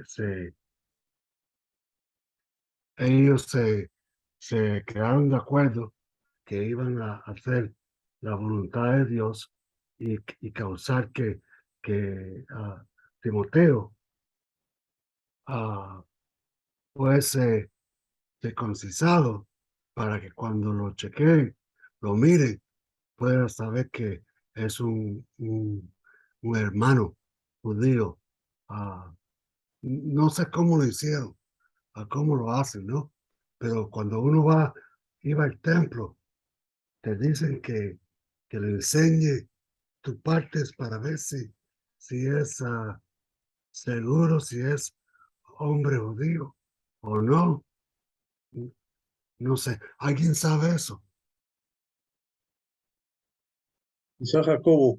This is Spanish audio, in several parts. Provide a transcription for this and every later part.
se, ellos se quedaron de acuerdo que iban a hacer la voluntad de Dios y causar que Timoteo ah, fuese circuncidado para que cuando lo chequeen, lo miren, puedan saber que es un hermano judío. Ah, no sé cómo lo hicieron, a cómo lo hacen, ¿no? Pero cuando uno iba al templo, te dicen que le enseñe tus partes para ver si es seguro, si es hombre judío o no. No sé, ¿alguien sabe eso? Quizá Jacobo,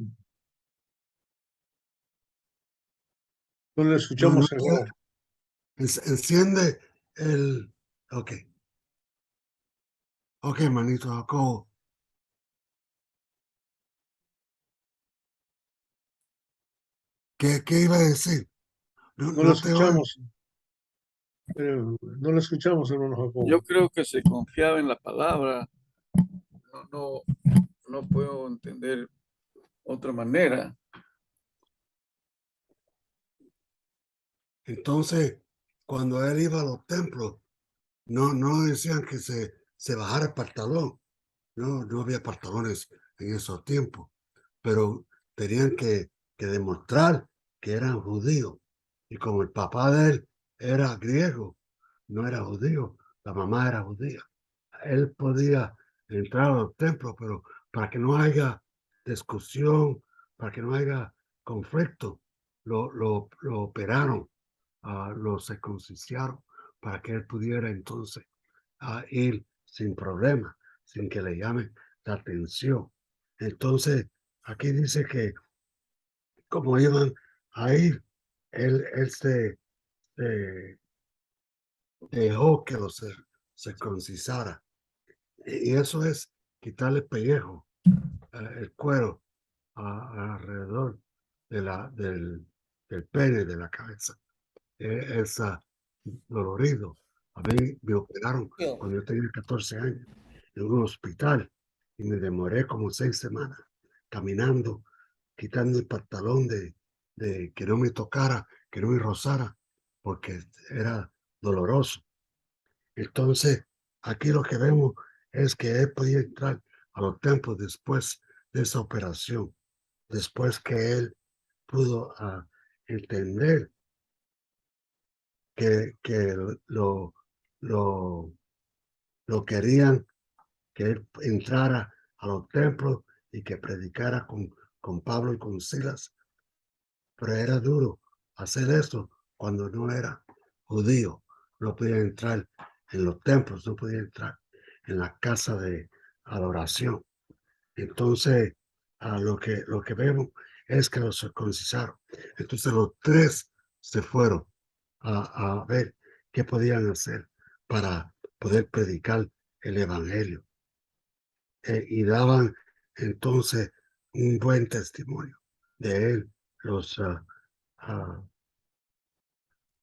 no le No, no, escuchamos, Jacobo. enciende el... Ok, ok, manito Jacobo. ¿Qué iba a decir? No, No lo no te oigo. escuchamos, no lo escuchamos, hermano Yo Jacobo. creo que se confiaba en la palabra. No, no, no puedo entender otra manera. Entonces, cuando él iba a los templos, no decían que se bajara el pantalón. No había pantalones en esos tiempos, pero tenían que demostrar que eran judíos. Y como el papá de él era griego, no era judío, la mamá era judía. Él podía entrar a los templos, pero para que no haya discusión, para que no haya conflicto, lo operaron, lo circuncidaron para que él pudiera entonces ir sin problema, sin que le llame la atención. Entonces, aquí dice que como iban a ir, él se dejó que lo circuncidara. Y eso es quitarle el pellejo, el cuero alrededor del pene de la cabeza. Es dolorido. A mí me operaron cuando yo tenía 14 años en un hospital y me demoré como 6 semanas caminando, quitando el pantalón de que no me tocara, que no me rozara, porque era doloroso. Entonces, aquí lo que vemos es que él podía entrar a los templos después de esa operación, después que él pudo entender que lo, lo querían que él entrara a los templos y que predicara con Pablo y con Silas, pero era duro hacer eso cuando no era judío, no podía entrar en los templos, no podía entrar en la casa de adoración. Entonces, lo que vemos es que los circuncidaron. Entonces los tres se fueron a ver qué podían hacer para poder predicar el evangelio. Y daban entonces un buen testimonio de él, los, ah,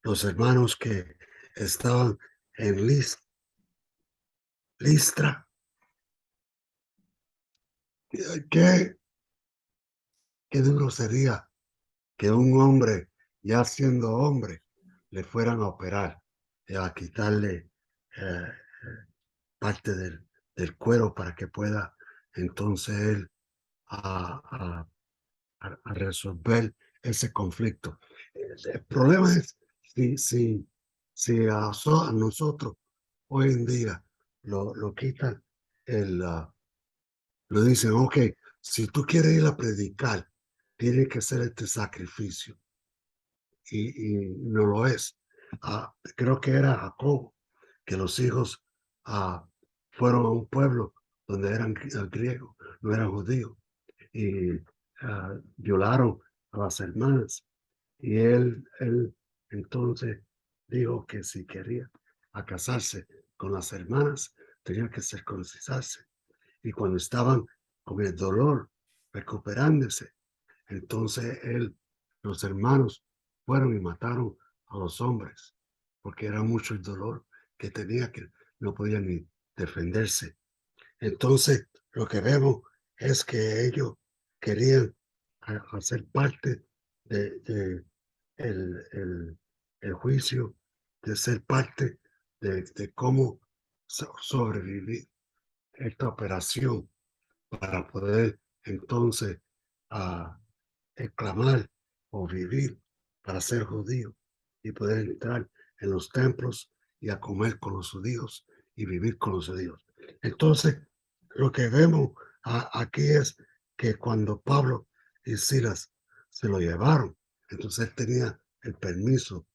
los hermanos que estaban en Listra. ¿Qué, qué duro sería que un hombre, ya siendo hombre, le fueran a operar, a quitarle parte del cuero para que pueda entonces él a, a resolver ese conflicto. El problema es si a nosotros hoy en día lo quitan, lo dicen, ok, si tú quieres ir a predicar, tiene que ser este sacrificio. Y no lo es. Creo que era Jacob, que los hijos fueron a un pueblo donde eran griegos, no eran judíos, y violaron a las hermanas. Y él entonces dijo que si quería casarse con las hermanas, tenía que circuncidarse. Y cuando estaban con el dolor, recuperándose, entonces los hermanos fueron y mataron a los hombres, porque era mucho el dolor que tenía, que no podía ni defenderse. Entonces, lo que vemos es que ellos querían hacer parte de el juicio, de ser parte de cómo sobrevivir esta operación para poder entonces clamar o vivir para ser judío y poder entrar en los templos y a comer con los judíos y vivir con los judíos. Entonces, lo que vemos aquí es que cuando Pablo y Silas se lo llevaron, entonces él tenía el permiso,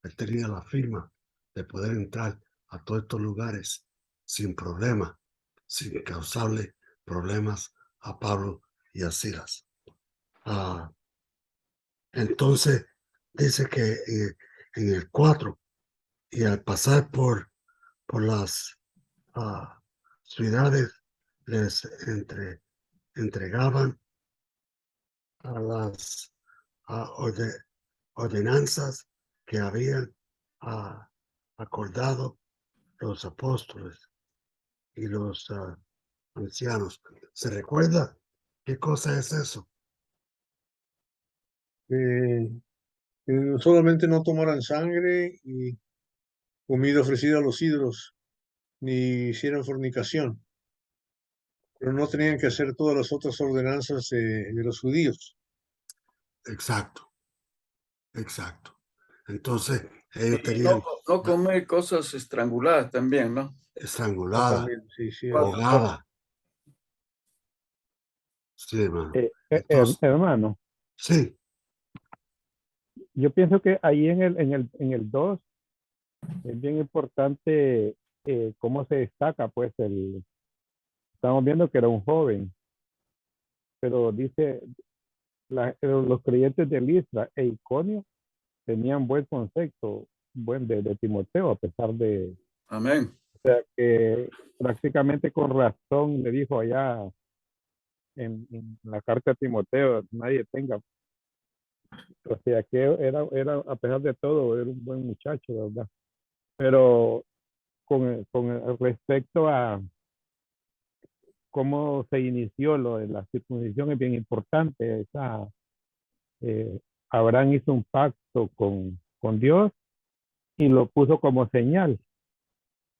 él tenía la firma de poder entrar a todos estos lugares sin problema, sin causarle problemas a Pablo y a Silas. Entonces dice que en el 4 y al pasar por las ciudades les entregaban a las ordenanzas que habían acordado los apóstoles y los ancianos. ¿Se recuerda qué cosa es eso? Que solamente no tomaran sangre y comida ofrecida a los ídolos, ni hicieran fornicación, pero no tenían que hacer todas las otras ordenanzas de los judíos. Exacto, exacto. Entonces ellos Y tenían no comer cosas estranguladas también, ¿no? estrangulada, También, sí, sí. ahogada. Sí, hermano. Entonces, Hermano, sí, yo pienso que ahí en el 2 es bien importante cómo se destaca, pues, estamos viendo que era un joven, pero dice, los creyentes de Listra e Iconio tenían buen concepto, de Timoteo, a pesar de, Amén. o sea, que prácticamente con razón le dijo allá en la carta a Timoteo, nadie tenga, o sea, que a pesar de todo, era un buen muchacho, ¿verdad? Pero con respecto a cómo se inició lo de la circuncisión es bien importante. Eh, Abraham hizo un pacto con Dios y lo puso como señal.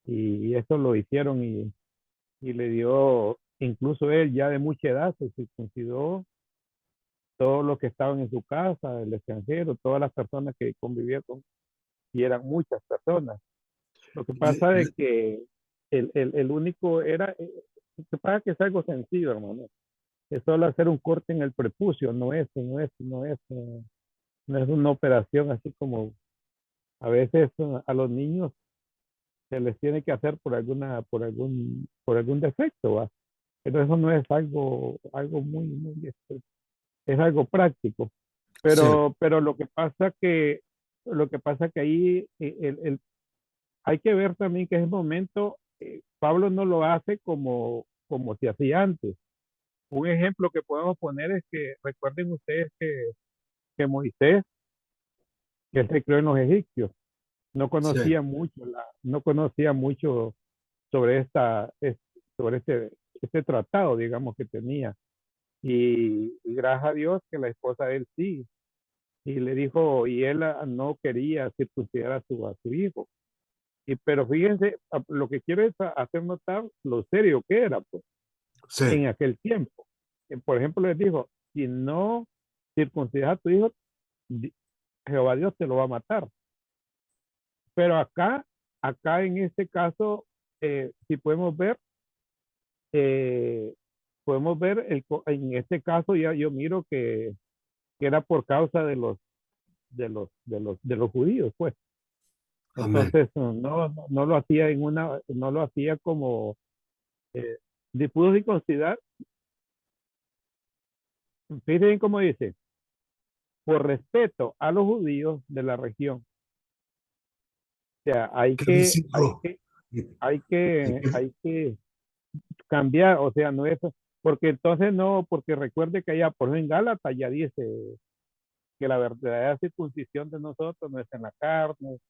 Y eso lo hicieron y le dio, incluso él ya de mucha edad se circuncidó todos los que estaban en su casa, el extranjero, todas las personas que convivían con, y eran muchas personas. Lo que pasa es que el único era, lo que pasa es que es algo sencillo, hermano. Es solo hacer un corte en el prepucio, no es una operación así como a veces a los niños se les tiene que hacer por algún defecto, ¿va? Pero eso no es algo muy, es algo práctico. sí, Pero lo que pasa que ahí hay que ver también que en ese momento Pablo no lo hace como se hacía antes. Un ejemplo que podemos poner es que recuerden ustedes que Moisés, que él se creó en los egipcios, no sí, conocía mucho, no conocía mucho sobre sobre este tratado, digamos, que tenía. Y gracias a Dios que la esposa de él sí. Y le dijo, y él no quería circuncidar a su hijo. Pero fíjense, lo que quiero es hacer notar lo serio que era, pues, sí. en aquel tiempo. Por ejemplo, les dijo, si no circuncidas a tu hijo, Jehová Dios te lo va a matar. Pero acá en este caso, si podemos ver en este caso ya yo miro que era por causa de los judíos, pues. Amén. Entonces no lo hacía no lo hacía como pudo circuncidar. Fíjense cómo dice, por respeto a los judíos de la región. O sea, ¿Qué versículo? hay que cambiar, o sea, no es, porque entonces no, porque recuerde que allá, por ejemplo, en Gálatas ya dice que la verdadera circuncisión de nosotros no es en la carne,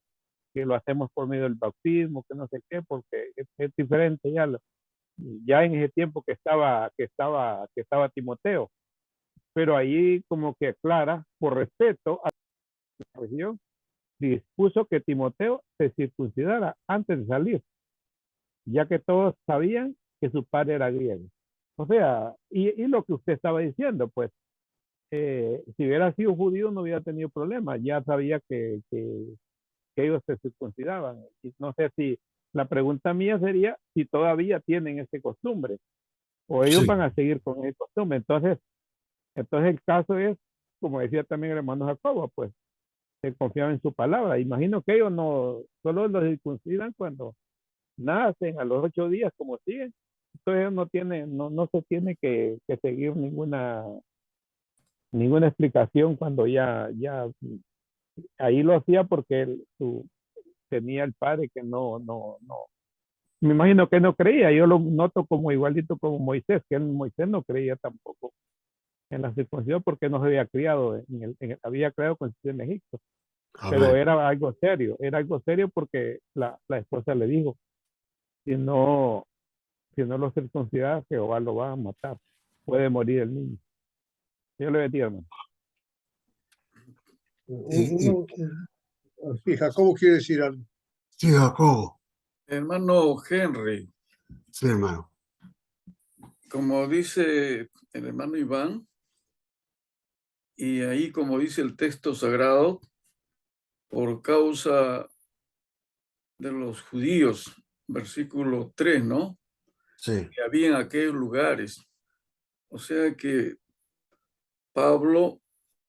que lo hacemos por medio del bautismo, que no sé qué, porque es diferente ya en ese tiempo que estaba Timoteo. Pero ahí como que aclara, por respeto a la región, dispuso que Timoteo se circuncidara antes de salir, ya que todos sabían que su padre era griego. O sea, y lo que usted estaba diciendo, pues, si hubiera sido judío no hubiera tenido problemas, ya sabía que ellos se circuncidaban. Y no sé si, la pregunta mía sería si todavía tienen ese costumbre, o ellos Sí, van a seguir con ese costumbre. Entonces el caso es, como decía también el hermano Jacobo, pues, se confiaba en su palabra. Imagino que ellos no, solo los circuncidan cuando nacen a los 8 días, como siguen. Entonces no se tiene que seguir ninguna explicación cuando ya ahí lo hacía porque tenía el padre que no, me imagino que no creía. Yo lo noto como igualito como Moisés, que Moisés no creía tampoco en la circuncisión porque no se había criado había creado conciencia en Egipto. Pero amén. era algo serio porque la esposa le dijo, si no lo circuncida, Jehová lo va a matar, puede morir el niño. Yo le decía, hermano. Y Sí, Jacobo quiere decir algo. sí, Jacobo, Hermano Henry, sí, hermano. como dice el hermano Iván, y ahí como dice el texto sagrado, por causa de los judíos, versículo 3, ¿no? Sí, Que había en aquellos lugares. O sea que Pablo,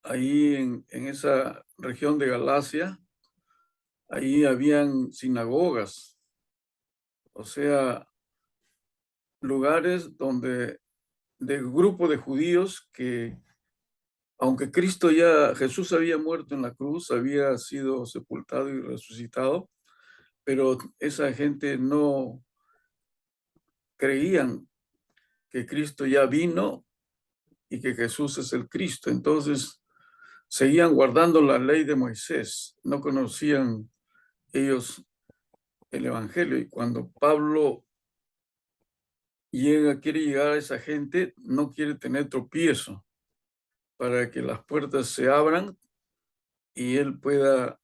ahí en esa región de Galacia, ahí habían sinagogas, o sea, lugares donde de grupo de judíos que, aunque Jesús había muerto en la cruz, había sido sepultado y resucitado, pero esa gente no creían que Cristo ya vino y que Jesús es el Cristo. Entonces, seguían guardando la ley de Moisés, no conocían ellos el Evangelio. Y cuando Pablo quiere llegar a esa gente, no quiere tener tropiezo para que las puertas se abran y él pueda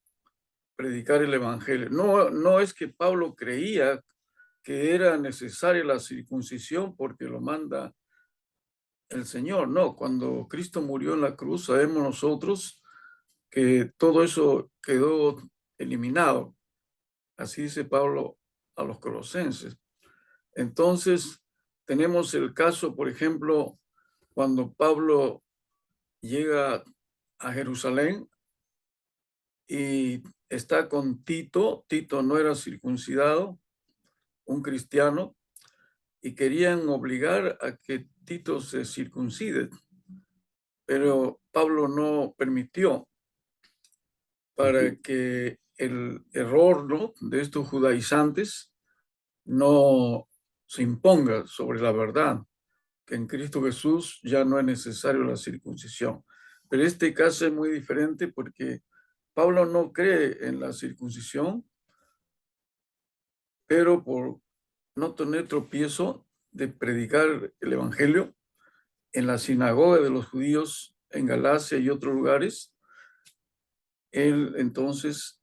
predicar el Evangelio. No es que Pablo creía que era necesaria la circuncisión porque lo manda el Señor. No, cuando Cristo murió en la cruz, sabemos nosotros que todo eso quedó eliminado. Así dice Pablo a los colosenses. Entonces, tenemos el caso, por ejemplo, cuando Pablo llega a Jerusalén y está con Tito. Tito no era circuncidado, un cristiano, y querían obligar a que Tito se circuncide, pero Pablo no permitió para que el error, ¿no?, de estos judaizantes no se imponga sobre la verdad, que en Cristo Jesús ya no es necesario la circuncisión. Pero este caso es muy diferente porque Pablo no cree en la circuncisión, pero por no tener tropiezo de predicar el Evangelio en la sinagoga de los judíos en Galacia y otros lugares, él entonces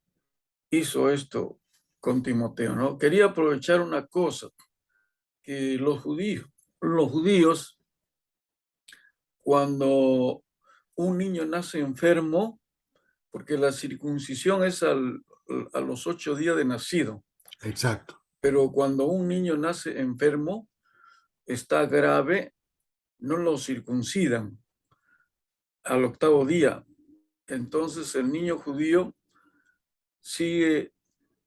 hizo esto con Timoteo, ¿no? Quería aprovechar una cosa, que los judíos, cuando un niño nace enfermo, porque la circuncisión es a los 8 días de nacido, exacto. pero cuando un niño nace enfermo, está grave, no lo circuncidan al 8º día. Entonces el niño judío sigue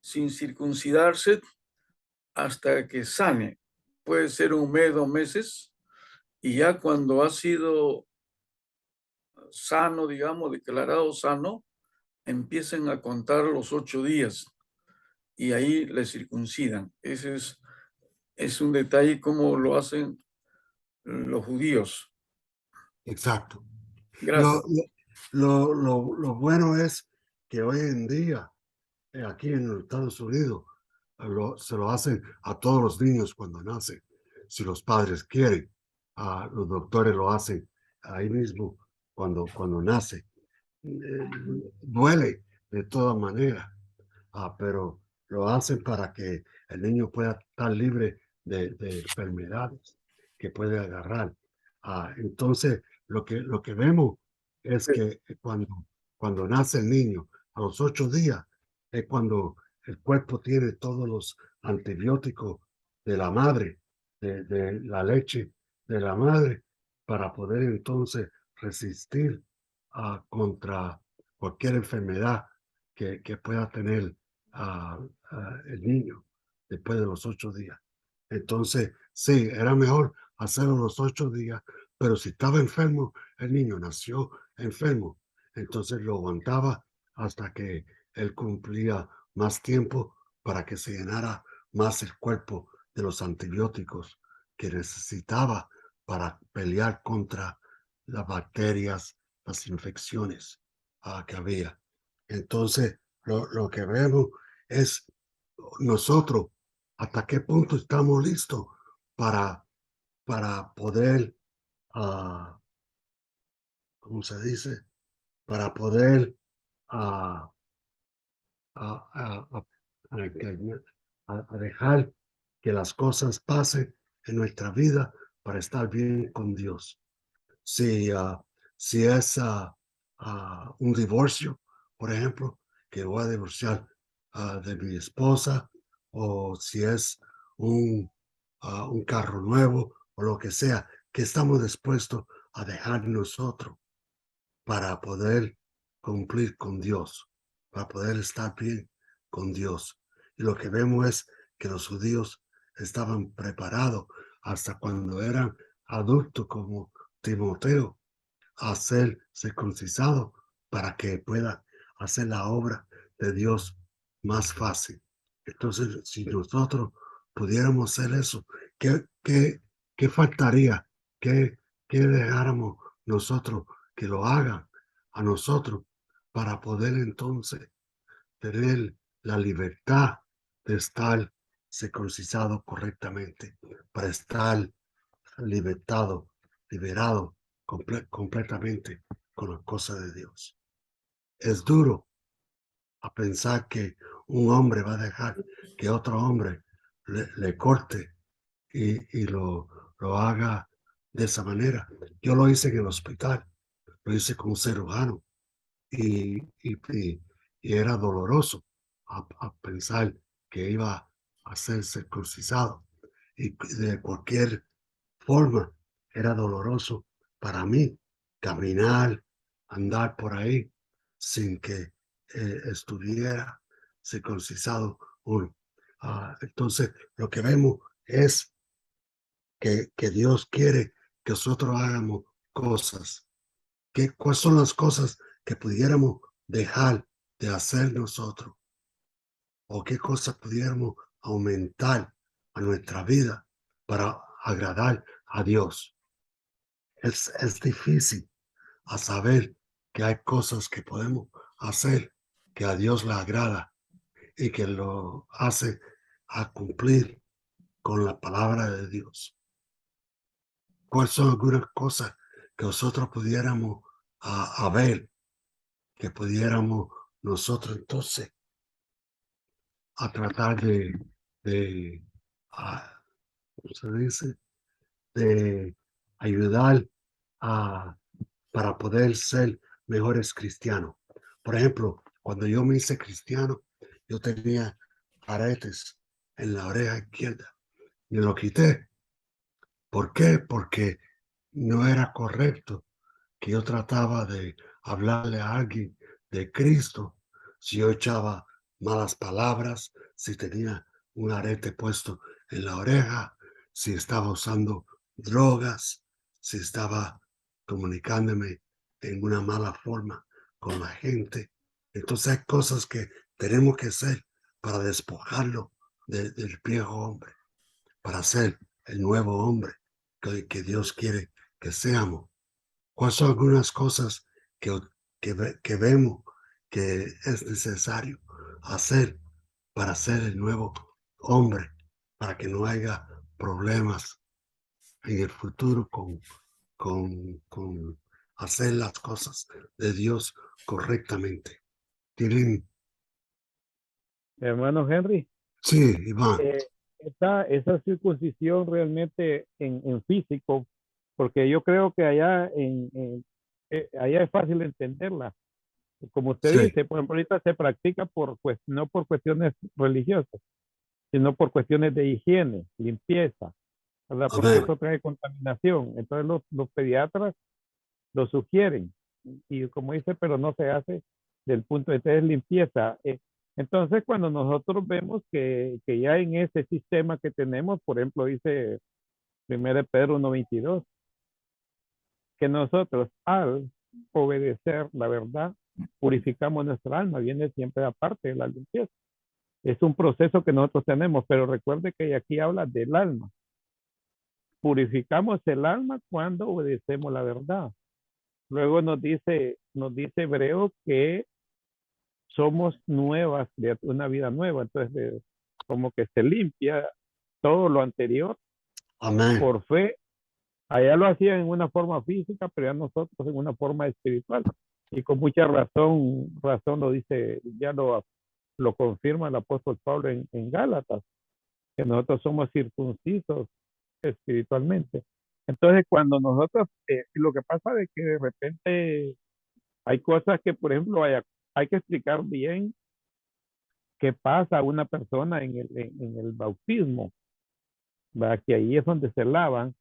sin circuncidarse hasta que sane. Puede ser 1 mes, 2 meses, y ya cuando ha sido sano, digamos, declarado sano, empiezan a contar los 8 días y ahí le circuncidan. Ese es un detalle como lo hacen los judíos. Exacto. Gracias. lo bueno es que hoy en día, aquí en los Estados Unidos, se lo hacen a todos los niños cuando nacen. Si los padres quieren, los doctores lo hacen ahí mismo cuando nace. Duele de todas maneras, pero lo hacen para que el niño pueda estar libre de enfermedades que puede agarrar. Entonces, lo que vemos es que cuando nace el niño, a los 8 días, es cuando el cuerpo tiene todos los antibióticos de la madre, de la leche de la madre, para poder entonces resistir contra cualquier enfermedad que pueda tener el niño después de los 8 días. Entonces, sí, era mejor hacerlo los 8 días, pero si estaba enfermo, el niño nació enfermo, entonces lo aguantaba hasta que él cumplía más tiempo para que se llenara más el cuerpo de los antibióticos que necesitaba para pelear contra las bacterias, las infecciones que había. Entonces, lo que vemos es nosotros hasta qué punto estamos listos para, para poder, ¿cómo se dice? Para poder a, a, a, a- a dejar que las cosas pasen en nuestra vida para estar bien con Dios. Si es un divorcio, por ejemplo, que voy a divorciar de mi esposa, o si es un carro nuevo o lo que sea, que estamos dispuestos a dejar nosotros para poder cumplir con Dios, para poder estar bien con Dios. Y lo que vemos es que los judíos estaban preparados hasta cuando eran adultos como Timoteo a ser circuncisado para que pueda hacer la obra de Dios más fácil. Entonces, si nosotros pudiéramos hacer eso, ¿qué faltaría? ¿Qué dejáramos nosotros que lo hagan a nosotros para poder entonces tener la libertad de estar circuncisado correctamente, para estar liberado completamente con las cosas de Dios? Es duro a pensar que un hombre va a dejar que otro hombre le corte y lo haga de esa manera. Yo lo hice en el hospital, lo hice con un cirujano y era doloroso a pensar que iba a ser circuncisado y de cualquier forma era doloroso para mí caminar, andar por ahí sin que estuviera circuncisado uno. Entonces, lo que vemos es que Dios quiere que nosotros hagamos cosas. ¿Cuáles son las cosas que pudiéramos dejar de hacer nosotros? ¿O qué cosas pudiéramos aumentar a nuestra vida para agradar a Dios? Es difícil a saber que hay cosas que podemos hacer que a Dios le agrada y que lo hace a cumplir con la palabra de Dios. ¿Cuáles son algunas cosas que nosotros pudiéramos a ver, que pudiéramos nosotros entonces a tratar de ¿cómo se dice? De ayudar a, para poder ser mejores cristianos? Por ejemplo, cuando yo me hice cristiano, yo tenía aretes en la oreja izquierda y lo quité. ¿Por qué? Porque no era correcto que yo trataba de hablarle a alguien de Cristo si yo echaba malas palabras, si tenía un arete puesto en la oreja, si estaba usando drogas, si estaba comunicándome en una mala forma con la gente. Entonces hay cosas que tenemos que hacer para despojarlo del viejo hombre, para ser el nuevo hombre que Dios quiere que seamos. ¿Cuáles son algunas cosas que que vemos que es necesario hacer para ser el nuevo hombre, para que no haya problemas en el futuro con hacer las cosas de Dios correctamente. ¿Tienen? Hermano Henry, Sí, Iván. esa circuncisión realmente en físico, porque yo creo que allá allá es fácil entenderla. Como usted Sí, dice, por ejemplo, ahorita se practica no por cuestiones religiosas, sino por cuestiones de higiene, limpieza, ¿verdad? Porque amén, eso trae contaminación. Entonces los pediatras lo sugieren. Y como dice, pero no se hace del punto de vista de limpieza. Entonces, cuando nosotros vemos que ya en ese sistema que tenemos, por ejemplo, dice 1 Pedro 1:22, que nosotros al obedecer la verdad, purificamos nuestra alma, viene siempre aparte de la limpieza. Es un proceso que nosotros tenemos, pero recuerde que aquí habla del alma. Purificamos el alma cuando obedecemos la verdad. Luego nos dice Hebreo que somos nuevas, de una vida nueva. Entonces, como que se limpia todo lo anterior amén, por fe. Allá lo hacían en una forma física, pero ya nosotros en una forma espiritual. Y con mucha razón lo dice, ya lo confirma el apóstol Pablo en Gálatas, que nosotros somos circuncisos espiritualmente. Entonces, cuando nosotros, lo que pasa es que de repente hay cosas que, por ejemplo, hay que explicar bien qué pasa a una persona en el bautismo, ¿verdad? Que ahí es donde se lavan.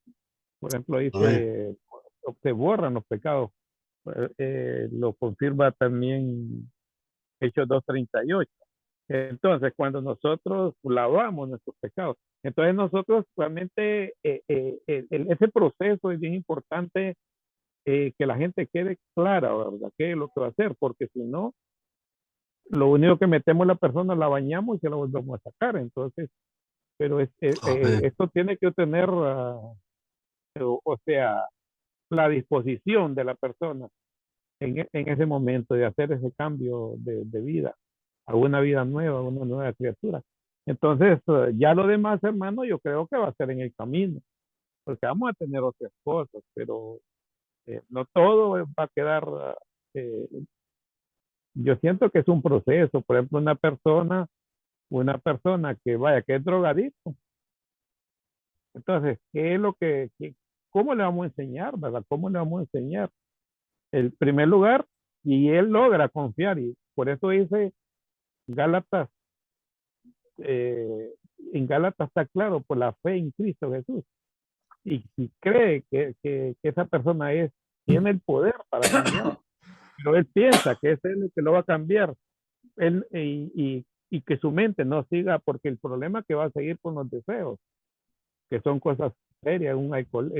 Por ejemplo, amén, dice, se borran los pecados. Lo confirma también Hechos 2:38. Entonces, cuando nosotros lavamos nuestros pecados, entonces nosotros realmente ese proceso es bien importante, que la gente quede clara, ¿verdad? ¿Qué es lo que va a hacer? Porque si no, lo único que metemos la persona, la bañamos y se la volvemos a sacar. Entonces, pero amén, esto tiene que tener, o sea, la disposición de la persona en ese momento de hacer ese cambio de vida a una vida nueva, a una nueva criatura. Entonces, ya lo demás, hermano, yo creo que va a ser en el camino, porque vamos a tener otras cosas, pero no todo va a quedar. eh, yo siento que es un proceso. Por ejemplo, una persona que es drogadicto, entonces, ¿qué es cómo le vamos a enseñar, verdad? ¿Cómo le vamos a enseñar? En primer lugar, y él logra confiar, y por eso dice Gálatas, en Gálatas está claro, por la fe en Cristo Jesús. Y si cree que esa persona tiene el poder para cambiar, pero él piensa que es él el que lo va a cambiar, y que su mente no siga, porque el problema es que va a seguir con los deseos, que son cosas serias, el alcohol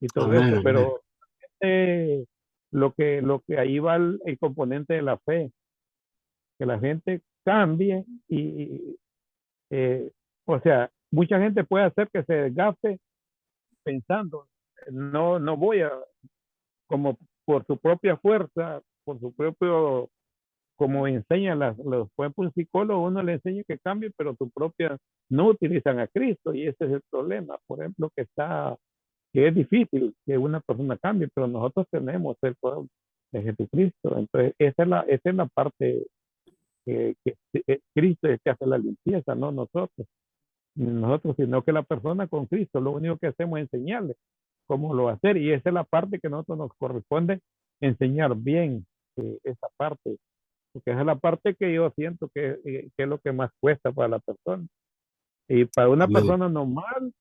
y todo amén, eso, amén, pero lo que ahí va el componente de la fe, que la gente cambie eh, o sea, mucha gente puede hacer que se desgaste pensando, no voy a, como por su propia fuerza, por su propio, como enseña los un psicólogo, uno le enseña que cambie, pero tu propia, no utilizan a Cristo, y ese es el problema, por ejemplo, que es difícil que una persona cambie, pero nosotros tenemos el poder de Jesucristo. Entonces, esa es la parte que Cristo es el que hace la limpieza, no nosotros, sino que la persona con Cristo, lo único que hacemos es enseñarle cómo lo va a hacer, y esa es la parte que a nosotros nos corresponde enseñar bien, esa parte, porque esa es la parte que yo siento que es lo que más cuesta para la persona. Y para una amén, persona normal,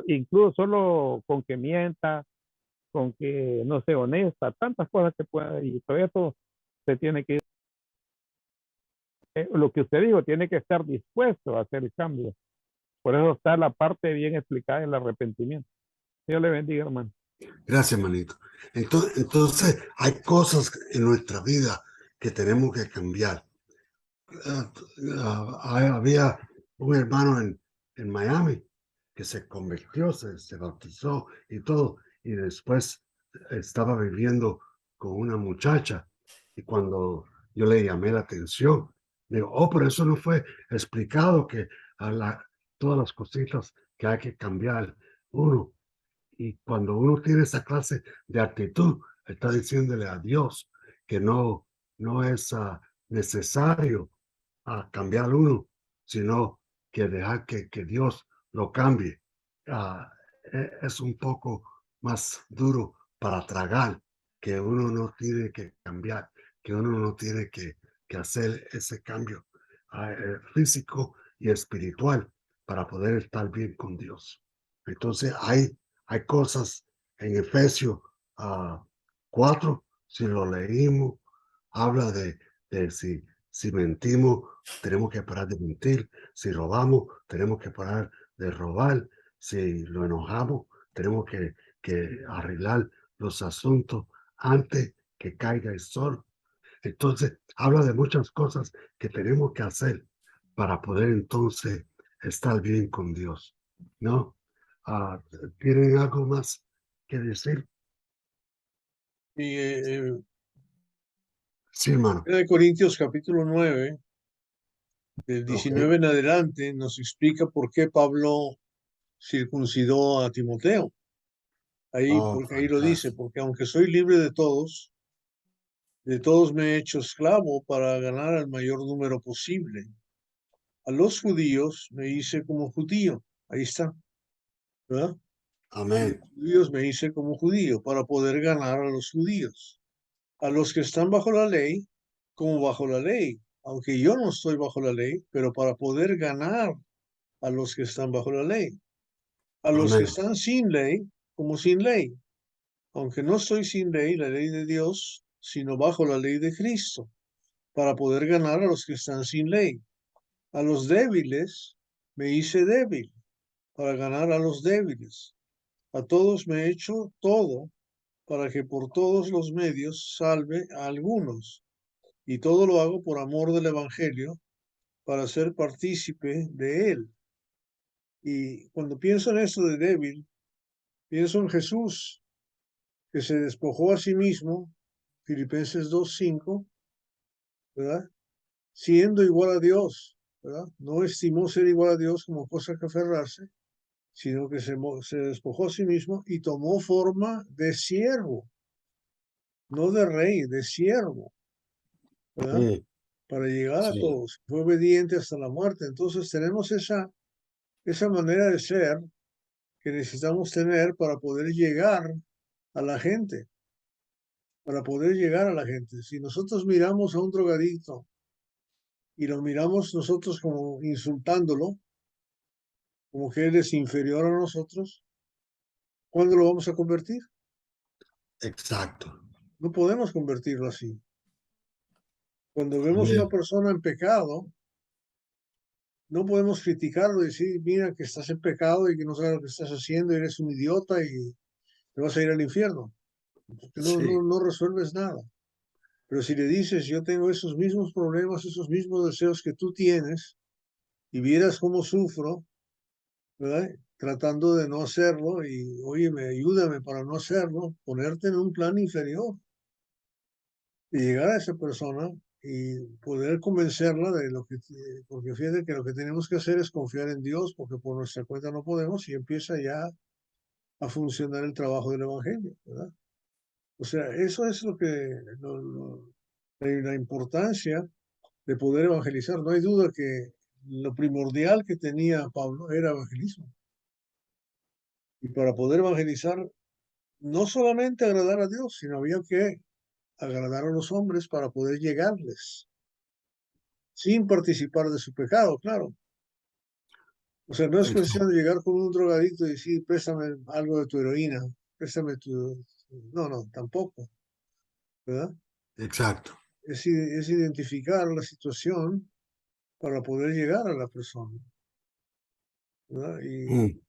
incluso solo con que mienta, con que no sea honesta, tantas cosas que pueda, y todo eso se tiene que, lo que usted dijo, tiene que estar dispuesto a hacer el cambio. Por eso está la parte bien explicada en el arrepentimiento. Dios le bendiga, hermano. gracias, manito. Entonces, hay cosas en nuestra vida que tenemos que cambiar. Había un hermano en Miami que se convirtió, se bautizó y todo, y después estaba viviendo con una muchacha Y cuando yo le llamé la atención, digo, oh, pero eso no fue explicado, que todas las cositas que hay que cambiar uno. Y cuando uno tiene esa clase de actitud, está diciéndole a Dios que no es necesario cambiar uno, sino que dejar que Dios lo cambie. Es un poco más duro para tragar, que uno no tiene que cambiar, que uno no tiene que hacer ese cambio físico y espiritual para poder estar bien con Dios. Entonces hay cosas en Efesios 4, si lo leímos, habla de si mentimos, tenemos que parar de mentir. Si robamos, tenemos que parar de robar. Si lo enojamos, tenemos que arreglar los asuntos antes que caiga el sol. Entonces, habla de muchas cosas que tenemos que hacer para poder entonces estar bien con Dios, ¿no? ¿Tienen algo más que decir? Y Sí, hermano. de Corintios capítulo 9, del Ok. 19 en adelante, nos explica por qué Pablo circuncidó a Timoteo. Ahí, Oh, porque ahí lo dice, fantástico. porque aunque soy libre de todos me he hecho esclavo para ganar al mayor número posible. A los judíos me hice como judío. Ahí está, ¿verdad? A los Amén. judíos me hice como judío para poder ganar a los judíos. A los que están bajo la ley, como bajo la ley, aunque yo no estoy bajo la ley, pero para poder ganar a los que están bajo la ley. A los que Amén. están sin ley, como sin ley, aunque no estoy sin ley, la ley de Dios, sino bajo la ley de Cristo, para poder ganar a los que están sin ley. A los débiles me hice débil, para ganar a los débiles. A todos me he hecho todo, para que por todos los medios salve a algunos. Y todo lo hago por amor del Evangelio, para ser partícipe de él. Y cuando pienso en esto de débil, pienso en Jesús, que se despojó a sí mismo, Filipenses 2:5, ¿verdad? Siendo igual a Dios, ¿verdad? No estimó ser igual a Dios como cosa que aferrarse, sino que se despojó a sí mismo y tomó forma de siervo, no de rey, de siervo, ¿verdad? Sí, Para llegar a sí, todos. Fue obediente hasta la muerte. Entonces tenemos esa manera de ser que necesitamos tener para poder llegar a la gente, para poder llegar a la gente. Si nosotros miramos a un drogadicto y lo miramos nosotros como insultándolo, como que él es inferior a nosotros, ¿cuándo lo vamos a convertir? exacto. No podemos convertirlo así. Cuando vemos una Amén. persona en pecado, no podemos criticarlo y decir, mira que estás en pecado y que no sabes lo que estás haciendo, eres un idiota y te vas a ir al infierno, porque Sí, no resuelves nada. Pero si le dices, yo tengo esos mismos problemas, esos mismos deseos que tú tienes, y vieras cómo sufro, ¿verdad? Tratando de no hacerlo, y óyeme, ayúdame para no hacerlo, ponerte en un plan inferior y llegar a esa persona y poder convencerla de lo que, porque fíjate que lo que tenemos que hacer es confiar en Dios, porque por nuestra cuenta no podemos, y empieza ya a funcionar el trabajo del Evangelio, ¿verdad? O sea, eso es lo que, la importancia de poder evangelizar. No hay duda que lo primordial que tenía Pablo era evangelismo. Y para poder evangelizar, no solamente agradar a Dios, sino había que agradar a los hombres para poder llegarles, sin participar de su pecado, claro. O sea, no es cuestión exacto, de llegar con un drogadicto y decir, préstame algo de tu heroína, préstame tu... No, no, tampoco, ¿verdad? exacto. Es identificar la situación para poder llegar a la persona, ¿verdad? Y Mm,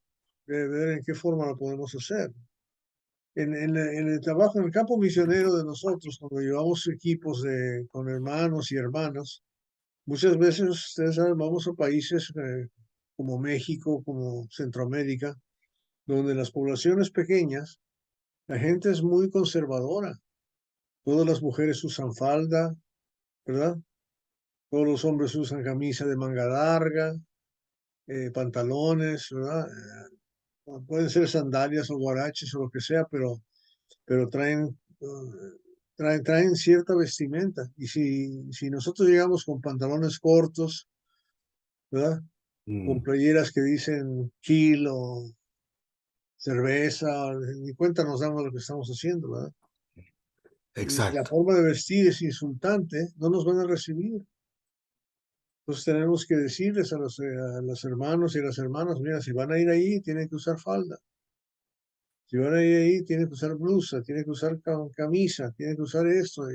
ver en qué forma lo podemos hacer. En el trabajo, en el campo misionero de nosotros, cuando llevamos equipos con hermanos y hermanas, muchas veces, ustedes saben, vamos a países como México, como Centroamérica, donde las poblaciones pequeñas, la gente es muy conservadora. Todas las mujeres usan falda, ¿verdad? Todos los hombres usan camisa de manga larga, pantalones, ¿verdad? Pueden ser sandalias o guaraches o lo que sea, pero traen cierta vestimenta. Y si nosotros llegamos con pantalones cortos, ¿verdad? Con playeras que dicen kilo, cerveza, ni cuenta nos damos de lo que estamos haciendo, ¿verdad? Y la Exacto. forma de vestir es insultante, no nos van a recibir. Entonces tenemos que decirles a los hermanos y a las hermanas, mira, si van a ir ahí, tienen que usar falda. Si van a ir ahí, tienen que usar blusa, tienen que usar camisa, tienen que usar esto,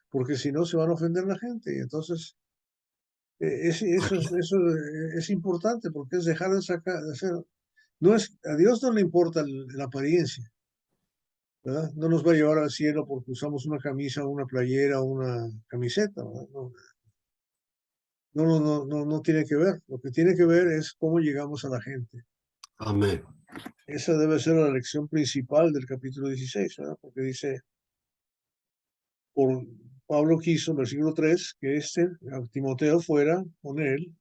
porque si no se van a ofender la gente. Y entonces, eso es importante, porque es dejar de sacar, de hacer. No es, a Dios no le importa la apariencia, ¿verdad? No nos va a llevar al cielo porque usamos una camisa, una playera o una camiseta, ¿verdad? No tiene que ver. Lo que tiene que ver es cómo llegamos a la gente. Amén. Esa debe ser la lección principal del capítulo 16, ¿verdad? Porque dice, Pablo quiso, versículo 3, que Timoteo fuera con él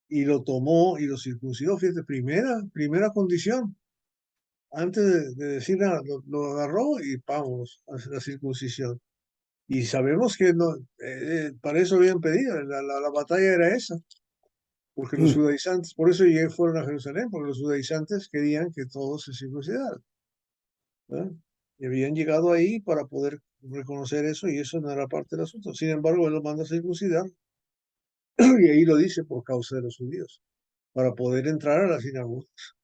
y lo tomó y lo circuncidó. Fíjate, primera condición. Antes de decir nada, lo agarró y vamos a la circuncisión. Y sabemos que no, para eso habían pedido, la batalla era esa, porque los judaizantes, por eso fueron a Jerusalén, porque los judaizantes querían que todos se circuncidaran, ¿verdad? Y habían llegado ahí para poder reconocer eso y eso no era parte del asunto. Sin embargo, él lo manda a circuncidar y ahí lo dice por causa de los judíos, para poder entrar a las sinagogas,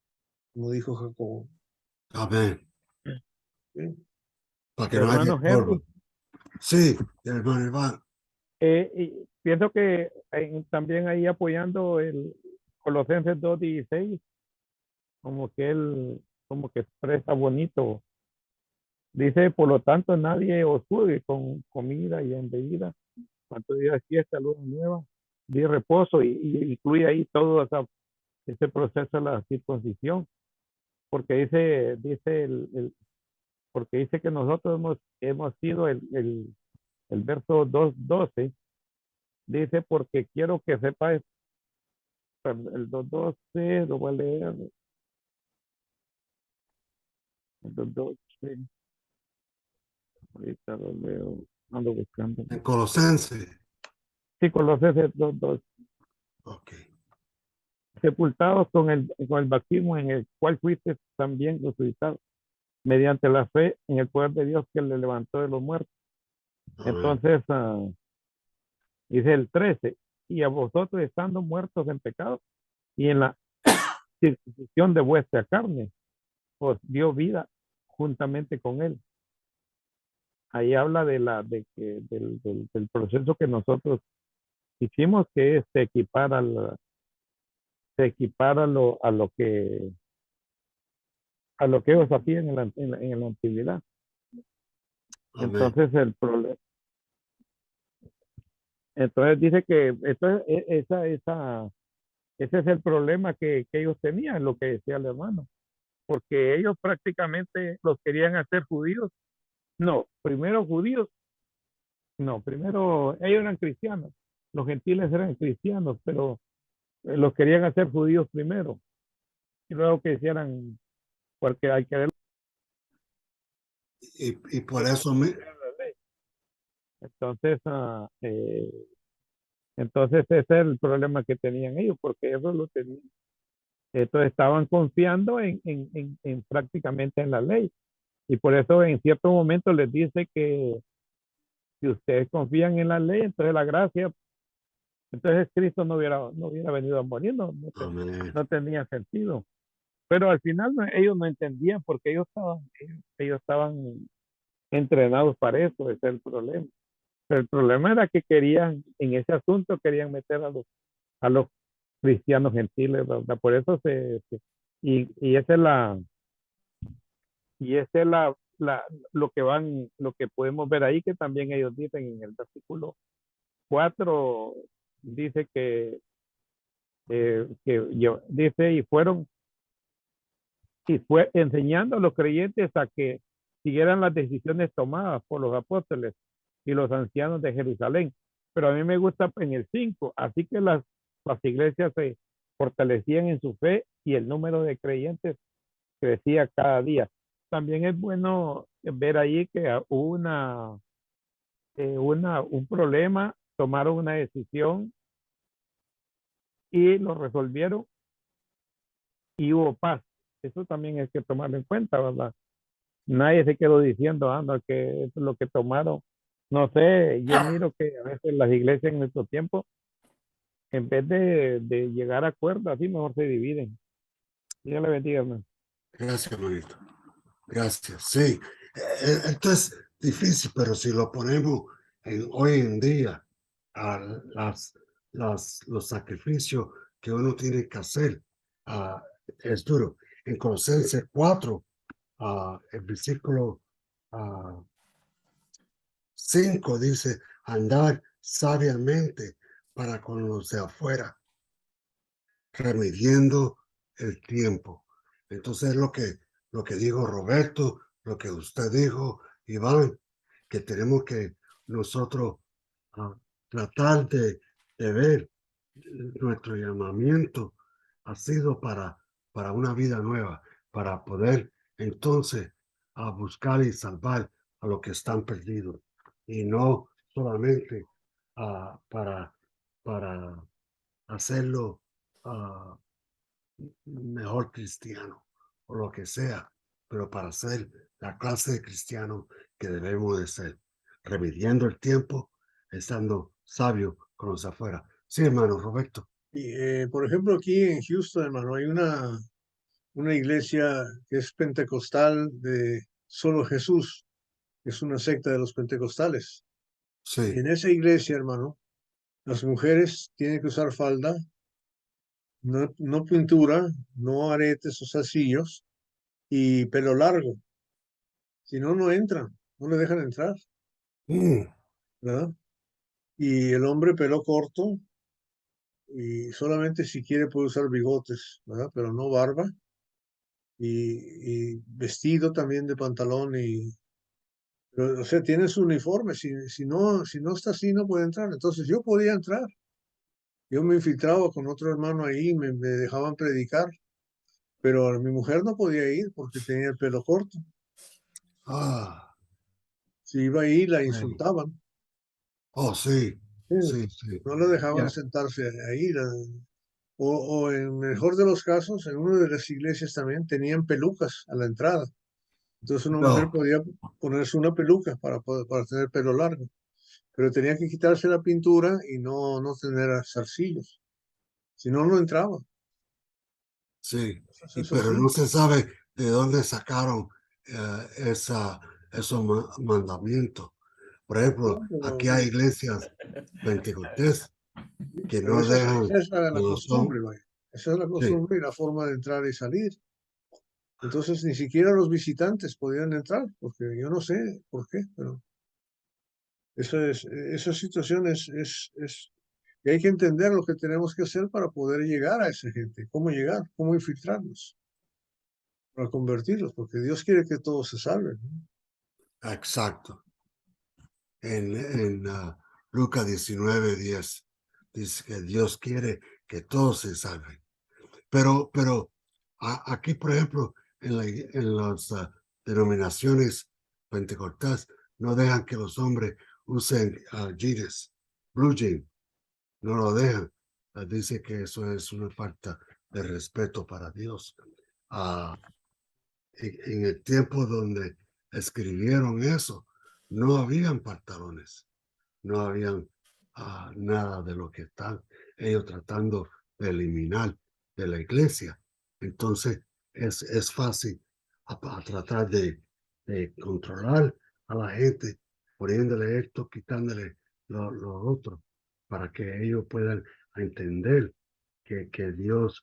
como dijo Jacobo. Amén. ¿Sí? Para que no haya Hermano Henry, estorbo. Sí, hermano Iván. y pienso que también ahí apoyando el Colosenses 2:16, como que él, como que expresa bonito. Dice, por lo tanto, nadie os juzgue con comida y en bebida, cuanto día de fiesta, luna nueva, día de reposo, y incluye ahí todo ese proceso de la circuncisión, porque porque dice que nosotros hemos sido el verso 2:12, dice, porque quiero que sepáis, el 2:12, lo voy a leer, el 2:12, ahorita lo leo, ando buscando. En Colosenses. Sí, Colosenses 2:12. Ok. Sepultados con el bautismo en el cual fuiste también resucitados, mediante la fe en el poder de Dios que le levantó de los muertos. Amén. Entonces, dice el 13, y a vosotros estando muertos en pecado y en la circuncisión de vuestra carne, os dio vida juntamente con él. Ahí habla del proceso que nosotros hicimos, que es se equipara a lo que ellos hacían en la antigüedad. Amén. Entonces el problema, entonces dice que ese es el problema que ellos tenían, lo que decía el hermano, porque ellos prácticamente los querían hacer judíos. No, primero judíos, no, primero ellos eran cristianos, los gentiles eran cristianos, pero los querían hacer judíos primero, y luego que hicieran, porque hay que ver Y por eso me, la ley. Entonces, entonces ese es el problema que tenían ellos, porque ellos lo tenían. Entonces estaban confiando en prácticamente en la ley. Y por eso en cierto momento les dice que si ustedes confían en la ley, entonces la gracia, entonces Cristo no hubiera venido a morir, amén. no tenía sentido. Pero al final ellos no entendían porque ellos estaban entrenados para eso, ese es el problema. Pero el problema era que querían, en ese asunto, querían meter a los cristianos gentiles, ¿verdad? Por eso y esa es lo que podemos ver ahí, que también ellos dicen en el versículo 4, dice dice, y fue enseñando a los creyentes a que siguieran las decisiones tomadas por los apóstoles y los ancianos de Jerusalén. Pero a mí me gusta en el 5, así que las iglesias se fortalecían en su fe y el número de creyentes crecía cada día. También es bueno ver ahí que hubo un problema, tomaron una decisión y lo resolvieron y hubo paz. Eso también hay que tomarlo en cuenta, ¿verdad? Nadie se quedó diciendo, no, que eso es lo que tomaron. No sé, yo miro que a veces las iglesias en nuestro tiempo, en vez de llegar a acuerdos, así mejor se dividen. Dios le bendiga, hermano. Gracias, hermanito. Gracias. Sí, esto es difícil, pero si lo ponemos hoy en día, a los sacrificios que uno tiene que hacer, es duro. En Colosenses 4, el versículo 5 dice, andar sabiamente para con los de afuera, remediando el tiempo. Entonces lo que dijo Roberto, lo que usted dijo, Iván, que tenemos que nosotros tratar de ver nuestro llamamiento ha sido para una vida nueva, para poder entonces buscar y salvar a los que están perdidos y no solamente para hacerlo mejor cristiano o lo que sea, pero para ser la clase de cristiano que debemos de ser, remediando el tiempo, estando sabio con los afuera. Sí, hermano Roberto. Y, por ejemplo, aquí en Houston, hermano, hay una iglesia que es pentecostal de Solo Jesús, que es una secta de los pentecostales. Y Sí. en esa iglesia, hermano, las mujeres tienen que usar falda, no pintura, no aretes o zarcillos y pelo largo. Si no, no entran, no le dejan entrar, Mm, ¿verdad? Y el hombre pelo corto y solamente si quiere puede usar bigotes, ¿verdad? Pero no barba. Y vestido también de pantalón pero, o sea, tiene su uniforme. Si no está así, no puede entrar. Entonces yo podía entrar. Yo me infiltraba con otro hermano ahí, me dejaban predicar, pero mi mujer no podía ir porque tenía el pelo corto. ah, Si iba ahí, la bueno. insultaban. Oh, sí, Sí, sí, sí. no la dejaban Ya. sentarse ahí. O en el mejor de los casos, en una de las iglesias también tenían pelucas a la entrada. Entonces una mujer No, podía ponerse una peluca para tener pelo largo, pero tenía que quitarse la pintura y no tener zarcillos. Si no, no entraba. sí. Entonces, es Pero así. no se sabe de dónde sacaron esos mandamientos. Por ejemplo, No, aquí hay iglesias pentecostés que pero no esa es, dejan, esa es la no son, costumbre, vaya. Esa es la sí, costumbre y la forma de entrar y salir. Entonces ni siquiera los visitantes podían entrar, porque yo no sé por qué, pero esa situación y hay que entender lo que tenemos que hacer para poder llegar a esa gente, cómo llegar, cómo infiltrarnos, para convertirlos, porque Dios quiere que todos se salven, ¿no? exacto. En Lucas 19:10 dice que Dios quiere que todos se salven. Pero aquí, por ejemplo, en las denominaciones pentecostales, no dejan que los hombres usen jeans, blue jean, no lo dejan. Dice que eso es una falta de respeto para Dios. Ah, en el tiempo donde escribieron eso, no habían pantalones, no habían nada de lo que están ellos tratando de eliminar de la iglesia. Entonces es fácil a tratar de controlar a la gente, poniéndole esto, quitándole lo otro, para que ellos puedan entender que Dios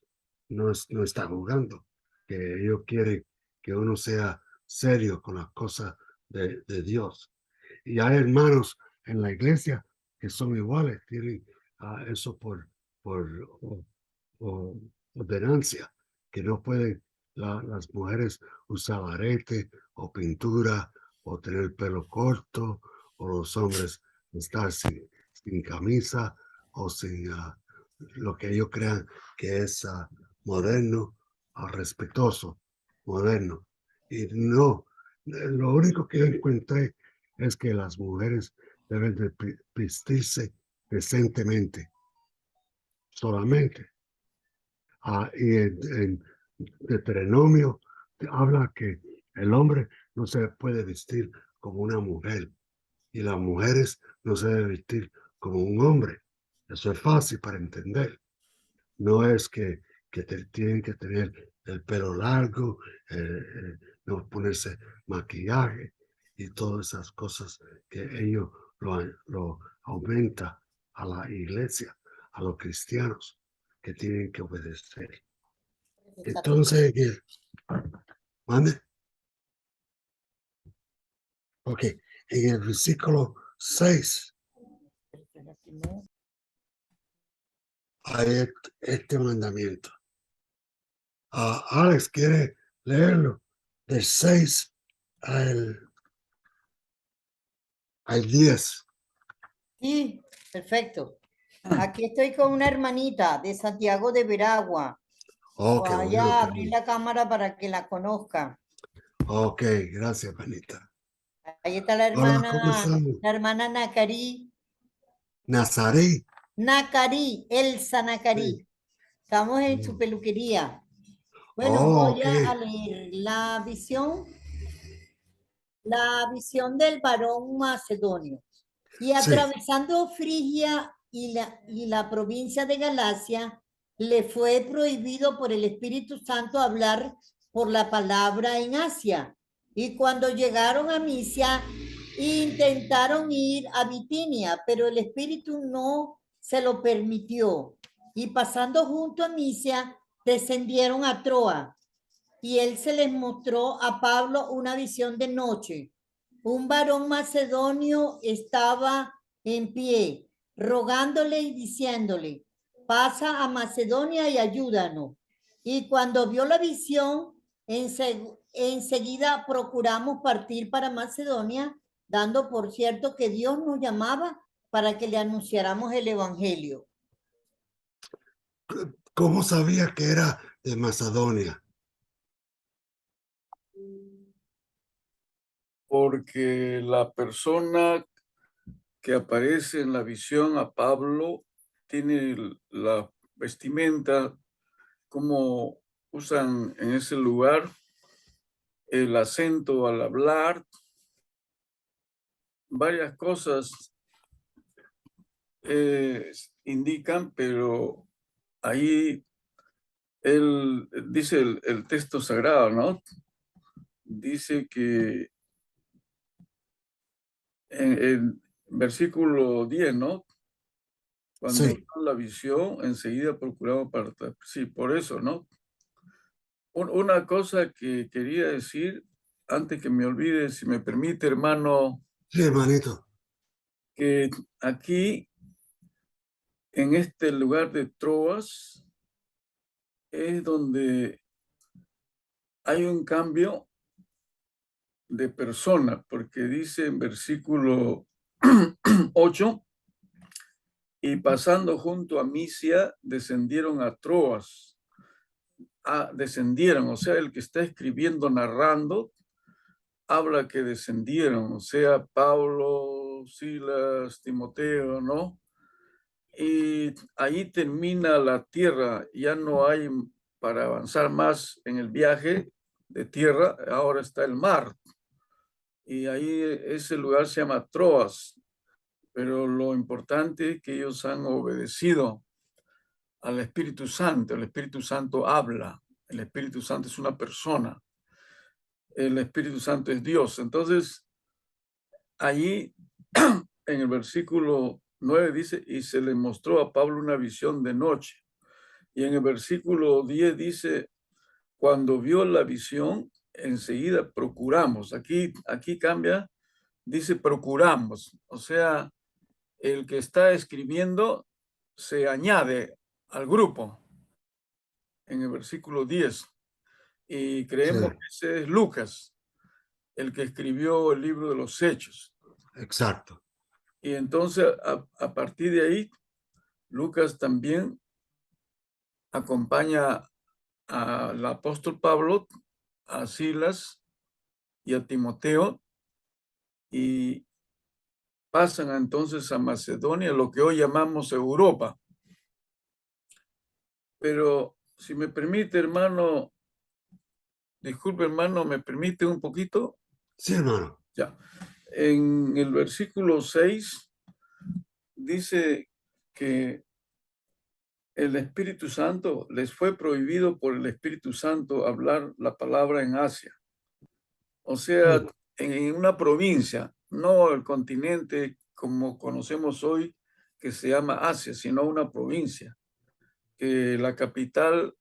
no está jugando, que ellos quieren que uno sea serio con las cosas de Dios. Y hay hermanos en la iglesia que son iguales, tienen eso por o- o- ordenancia, que no pueden las mujeres usar arete o pintura o tener el pelo corto, o los hombres estar sin camisa o sin lo que ellos crean que es moderno, respetuoso, moderno. Y no, lo único que yo encontré es que las mujeres deben de vestirse decentemente, solamente. Y en Deuteronomio habla que el hombre no se puede vestir como una mujer y las mujeres no se deben vestir como un hombre. Eso es fácil para entender. No es que tienen que tener el pelo largo, no ponerse maquillaje y todas esas cosas que ellos lo aumenta a la iglesia, a los cristianos que tienen que obedecer. Entonces, ¿mande? Ok, en el versículo 6 hay este mandamiento. Alex quiere leerlo del 6 al 10. Sí, perfecto. Aquí estoy con una hermanita de Santiago de Veragua. Oh, qué Voy bueno, a qué abrir bueno. la cámara para que la conozcan. Ok, gracias, Panita. Ahí está la Hola, ¿cómo hermana estamos? Nacari. Nazarí. Nacari, Elsa Nacari. Sí. Estamos en su peluquería. Bueno, Oh, voy ok. a leer la visión del varón macedonio. Y Sí, atravesando Frigia y la provincia de Galacia, le fue prohibido por el Espíritu Santo hablar por la palabra en Asia. Y cuando llegaron a Misia, intentaron ir a Bitinia, pero el Espíritu no se lo permitió. Y pasando junto a Misia, descendieron a Troa. Y él se les mostró a Pablo una visión de noche. Un varón macedonio estaba en pie, rogándole y diciéndole, pasa a Macedonia y ayúdanos. Y cuando vio la visión, enseguida procuramos partir para Macedonia, dando por cierto que Dios nos llamaba para que le anunciáramos el evangelio. ¿cómo sabía que era de Macedonia? Porque la persona que aparece en la visión a Pablo tiene la vestimenta, como usan en ese lugar, el acento al hablar, varias cosas indican, pero ahí él dice el texto sagrado, ¿no? Dice que en versículo 10, ¿no? Cuando Sí, vio la visión, enseguida procuraba apartar. Sí, por eso, ¿no? Una cosa que quería decir, antes que me olvide, si me permite, hermano, sí, hermanito. que aquí, en este lugar de Troas, es donde hay un cambio de persona, porque dice en versículo 8, y pasando junto a Misia, descendieron a Troas. Descendieron, o sea, el que está escribiendo, narrando, habla que descendieron, o sea, Pablo, Silas, Timoteo, ¿no? Y ahí termina la tierra, ya no hay para avanzar más en el viaje de tierra, ahora está el mar. Y ahí ese lugar se llama Troas, pero lo importante es que ellos han obedecido al Espíritu Santo. El Espíritu Santo habla, el Espíritu Santo es una persona, el Espíritu Santo es Dios. Entonces, allí en el versículo 9 dice, y se le mostró a Pablo una visión de noche. Y en el versículo 10 dice, cuando vio la visión, enseguida procuramos. Aquí cambia, dice procuramos. O sea, el que está escribiendo se añade al grupo en el versículo 10. Y Sí, creemos que ese es Lucas. el que escribió el libro de los Hechos. Exacto. Y entonces, a partir de ahí, Lucas también acompaña al apóstol Pablo, a Silas y a Timoteo, y pasan entonces a Macedonia, lo que hoy llamamos Europa. Pero si me permite, hermano, disculpe, hermano, ¿me permite un poquito? Sí, hermano. Ya. En el versículo 6 dice que el Espíritu Santo les fue prohibido por el Espíritu Santo hablar la palabra en Asia. O sea, en una provincia, no el continente como conocemos hoy, que se llama Asia, sino una provincia, que la capital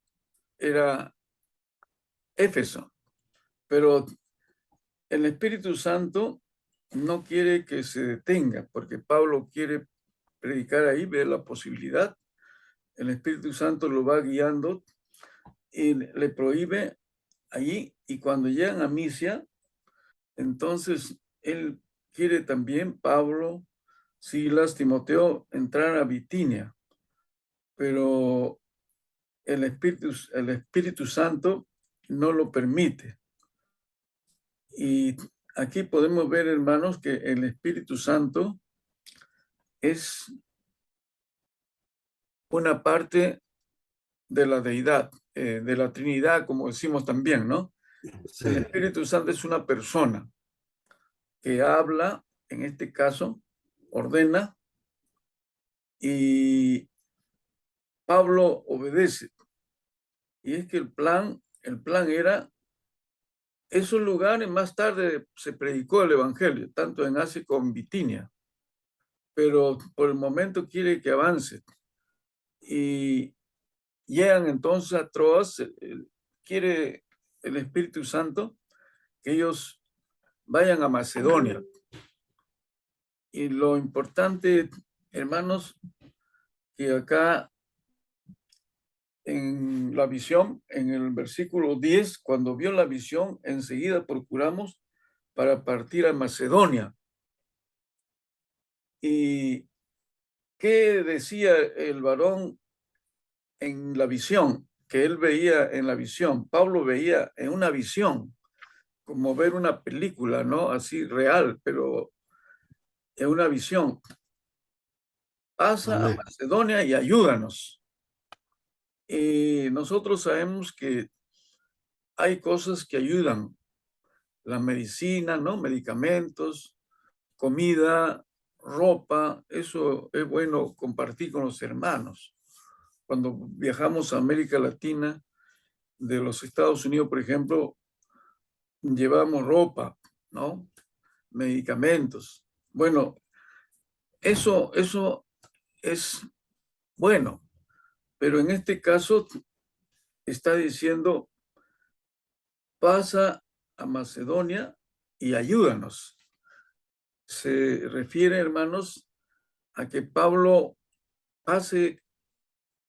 era Éfeso. Pero el Espíritu Santo no quiere que se detenga, porque Pablo quiere predicar ahí, ver la posibilidad. El Espíritu Santo lo va guiando y le prohíbe allí. Y cuando llegan a Misia, entonces él quiere también, Pablo, Silas, Timoteo, entrar a Bitinia. Pero el Espíritu Santo no lo permite. Y aquí podemos ver, hermanos, que el Espíritu Santo es una parte de la deidad, de la Trinidad, como decimos también, ¿no? Sí. El Espíritu Santo es una persona que habla, en este caso, ordena, y Pablo obedece. Y es que el plan era, esos lugares más tarde se predicó el Evangelio, tanto en Asia como en Bitinia, pero por el momento quiere que avance. Y llegan entonces a Troas, quiere el Espíritu Santo que ellos vayan a Macedonia. Y lo importante, hermanos, que acá en la visión, en el versículo 10, cuando vio la visión, enseguida procuramos para partir a Macedonia. ¿Y qué decía el varón en la visión? Que él veía en la visión. Pablo veía en una visión, como ver una película, ¿no? Así real, pero en una visión. Pasa a Amén. Macedonia y ayúdanos. Y nosotros sabemos que hay cosas que ayudan. La medicina, ¿no? Medicamentos, comida, ropa. Eso es bueno compartir con los hermanos. Cuando viajamos a América Latina, de los Estados Unidos, por ejemplo, llevamos ropa, ¿no? Medicamentos. Bueno, eso es bueno, pero en este caso está diciendo, pasa a Macedonia y ayúdanos. Se refiere, hermanos, a que Pablo pase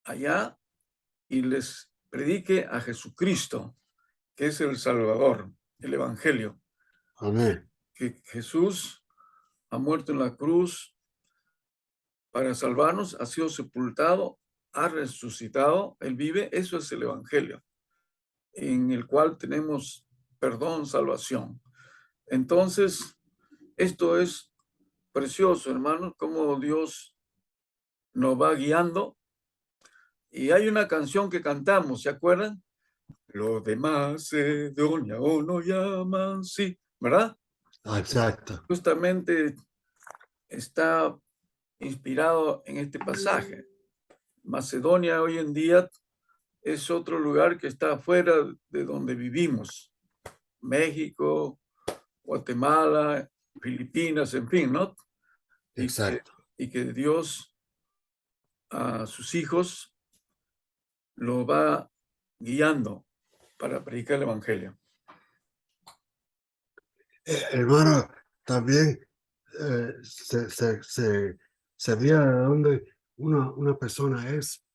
allá y les predique a Jesucristo, que es el Salvador, el Evangelio. Amén. Que Jesús ha muerto en la cruz para salvarnos, ha sido sepultado, ha resucitado, Él vive. Eso es el Evangelio, en el cual tenemos perdón, salvación. Entonces, esto es precioso, hermanos, cómo Dios nos va guiando. Y hay una canción que cantamos, ¿se acuerdan? Los de Macedonia o no llaman, sí, ¿verdad? Exacto. Justamente está inspirado en este pasaje. Macedonia hoy en día es otro lugar que está fuera de donde vivimos. México, Guatemala, Filipinas, en fin, ¿no? Exacto. Y que Dios a sus hijos lo va guiando para predicar el Evangelio. Hermano, también se veía de dónde una persona es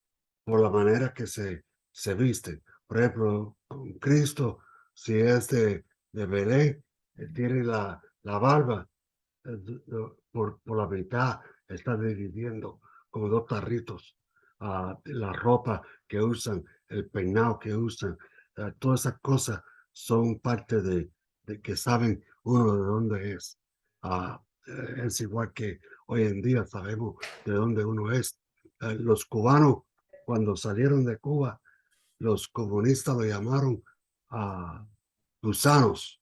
por la manera que se viste. Por ejemplo, con Cristo, si es de Belén, tiene la barba por la mitad, está dividiendo como dos tarritos. La ropa que usan, el peinado que usan, todas esas cosas son parte de que saben uno de dónde es. Es igual que hoy en día sabemos de dónde uno es. Los cubanos, cuando salieron de Cuba, los comunistas lo llamaron gusanos.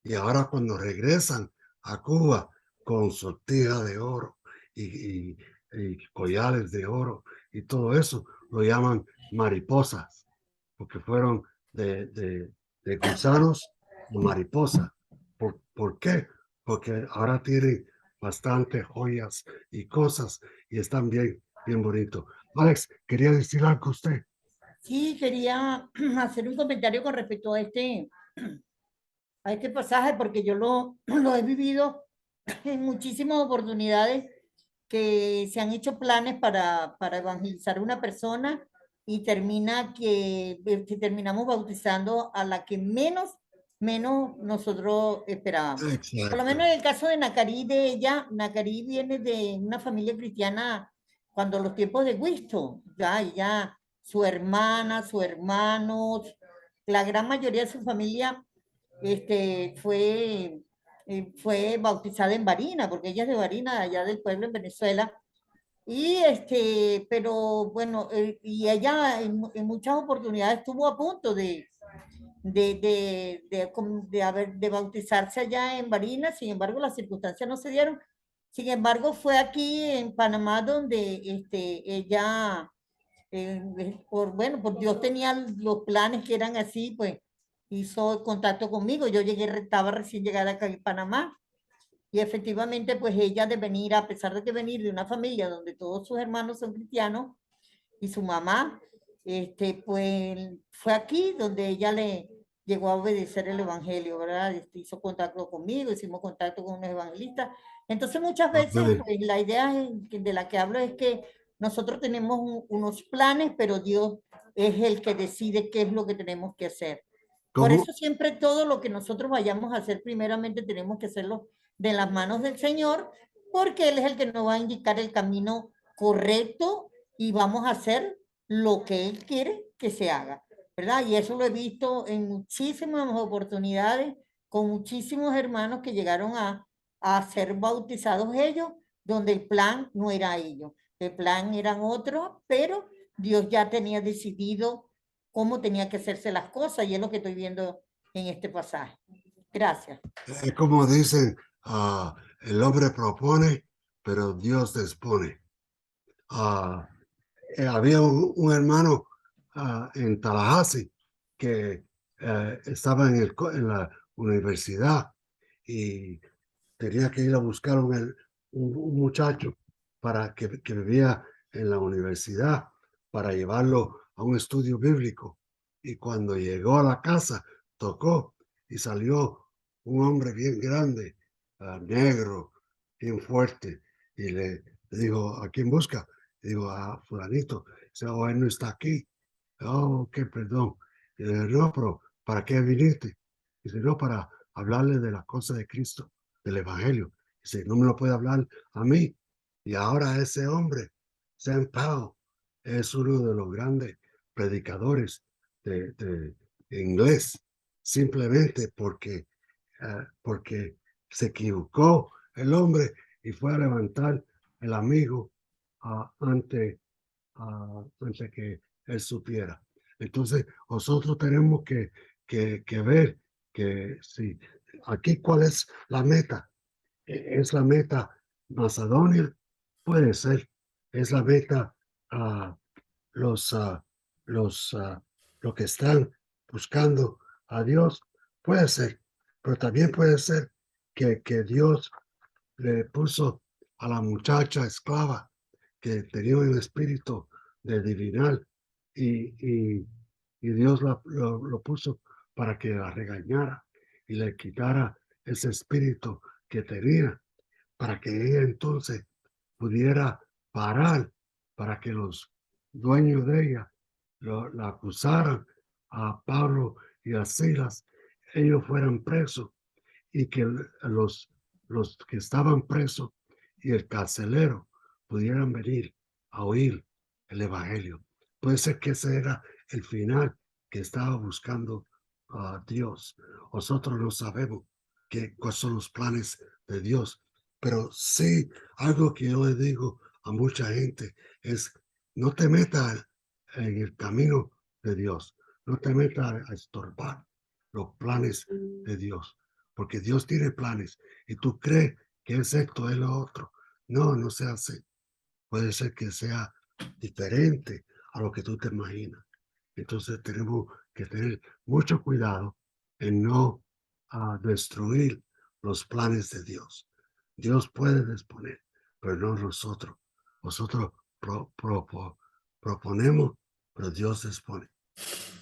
Y ahora cuando regresan a Cuba con sortija de oro y collares de oro y todo eso, lo llaman mariposas, porque fueron de gusanos a mariposa. ¿Por qué? Porque ahora tienen bastantes joyas y cosas y están bien bonitos. Alex, quería decir algo a usted. Sí, quería hacer un comentario con respecto a este pasaje, porque yo lo he vivido en muchísimas oportunidades que se han hecho planes para evangelizar a una persona y que terminamos bautizando a la que menos nosotros esperábamos. Por lo menos Exacto. en el caso de Nacarí, de ella, Nacarí viene de una familia cristiana cuando los tiempos de Winston, ya ella, su hermana, su hermano, la gran mayoría de su familia fue bautizada en Barina, porque ella es de Barina, allá del pueblo en Venezuela. Y pero bueno, y ella en muchas oportunidades estuvo a punto de bautizarse allá en Barinas. Sin embargo, las circunstancias no se dieron. Sin embargo, fue aquí en Panamá donde ella, por Dios tenía los planes que eran así, pues hizo contacto conmigo. Yo estaba recién llegada acá en Panamá. Y efectivamente, pues ella de venir, a pesar de que venir de una familia donde todos sus hermanos son cristianos, y su mamá, pues fue aquí donde ella le llegó a obedecer el evangelio, ¿verdad? Hizo contacto conmigo, hicimos contacto con unos evangelistas. Entonces muchas veces, Amén. pues la idea de la que hablo es que nosotros tenemos unos planes, pero Dios es el que decide qué es lo que tenemos que hacer. Por ¿Cómo? eso siempre todo lo que nosotros vayamos a hacer, primeramente tenemos que hacerlo de las manos del Señor, porque Él es el que nos va a indicar el camino correcto y vamos a hacer lo que Él quiere que se haga, ¿verdad? Y eso lo he visto en muchísimas oportunidades con muchísimos hermanos que llegaron a ser bautizados ellos, donde el plan no era ellos, el plan eran otros, pero Dios ya tenía decidido cómo tenía que hacerse las cosas y es lo que estoy viendo en este pasaje. Gracias. Es como dicen, el hombre propone, pero Dios dispone. Había un hermano en Tallahassee que estaba en la universidad y tenía que ir a buscar un muchacho que vivía en la universidad para llevarlo a un estudio bíblico. Y cuando llegó a la casa, tocó y salió un hombre bien grande, negro, bien fuerte, y le dijo, ¿a quién busca? Y digo, a fulanito. Dice, oh, él no está aquí. Oh, qué perdón. Y le digo, no, pero ¿para qué viniste? Dice, no, para hablarle de las cosas de Cristo, del Evangelio. Dice, no me lo puede hablar a mí. Y ahora ese hombre, Sam Powell, es uno de los grandes predicadores de inglés, simplemente porque se equivocó el hombre y fue a levantar el amigo antes que él supiera. Entonces, nosotros tenemos que ver que si aquí cuál es la meta. ¿Es la meta Macedonia? Puede ser. ¿Es la meta los, los que están buscando a Dios? Puede ser. Pero también puede ser que Dios le puso a la muchacha esclava que tenía un espíritu de divinal y Dios lo puso para que la regañara y le quitara ese espíritu que tenía, para que ella entonces pudiera parar, para que los dueños de ella la acusaran a Pablo y a Silas, ellos fueran presos y que los que estaban presos y el carcelero pudieran venir a oír el evangelio. Puede ser que ese era el final que estaba buscando Dios. Nosotros no sabemos cuáles son los planes de Dios, pero sí, algo que yo le digo a mucha gente es: no te metas en el camino de Dios, no te metas a estorbar los planes de Dios, porque Dios tiene planes y tú crees que es esto, es lo otro. No, no se hace. Puede ser que sea diferente a lo que tú te imaginas. Entonces tenemos que tener mucho cuidado en no destruir los planes de Dios. Dios puede disponer, pero no nosotros. Nosotros proponemos, pero Dios dispone.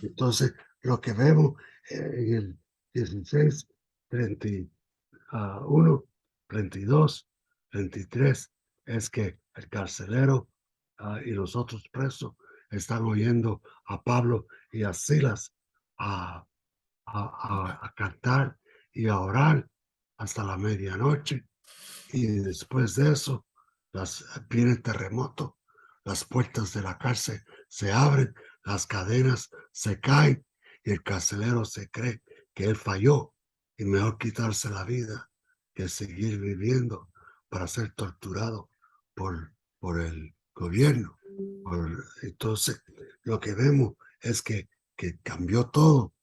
Entonces, lo que vemos en el 16, 31, 32, 33, es que el carcelero y los otros presos están oyendo a Pablo y a Silas a cantar y a orar hasta la medianoche. Y después de eso, viene el terremoto, las puertas de la cárcel se abren, las cadenas se caen y el carcelero se cree que él falló y mejor quitarse la vida que seguir viviendo para ser torturado por el gobierno. Entonces, lo que vemos es que cambió todo.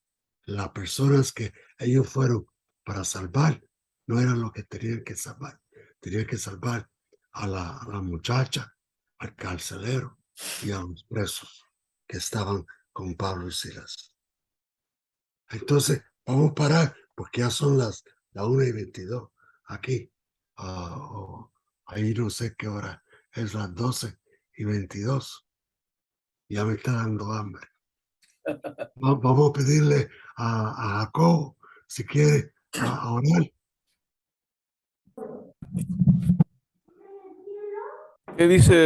Las personas que ellos fueron para salvar no eran lo que tenían que salvar. Tenían que salvar a la muchacha, al carcelero y a los presos que estaban con Pablo y Silas. Entonces, vamos a parar porque ya son las 1:22 aquí. Ahí no sé qué hora es, las 12:22. Ya me está dando hambre. Vamos a pedirle a Jacob si quiere a orar. ¿Qué dice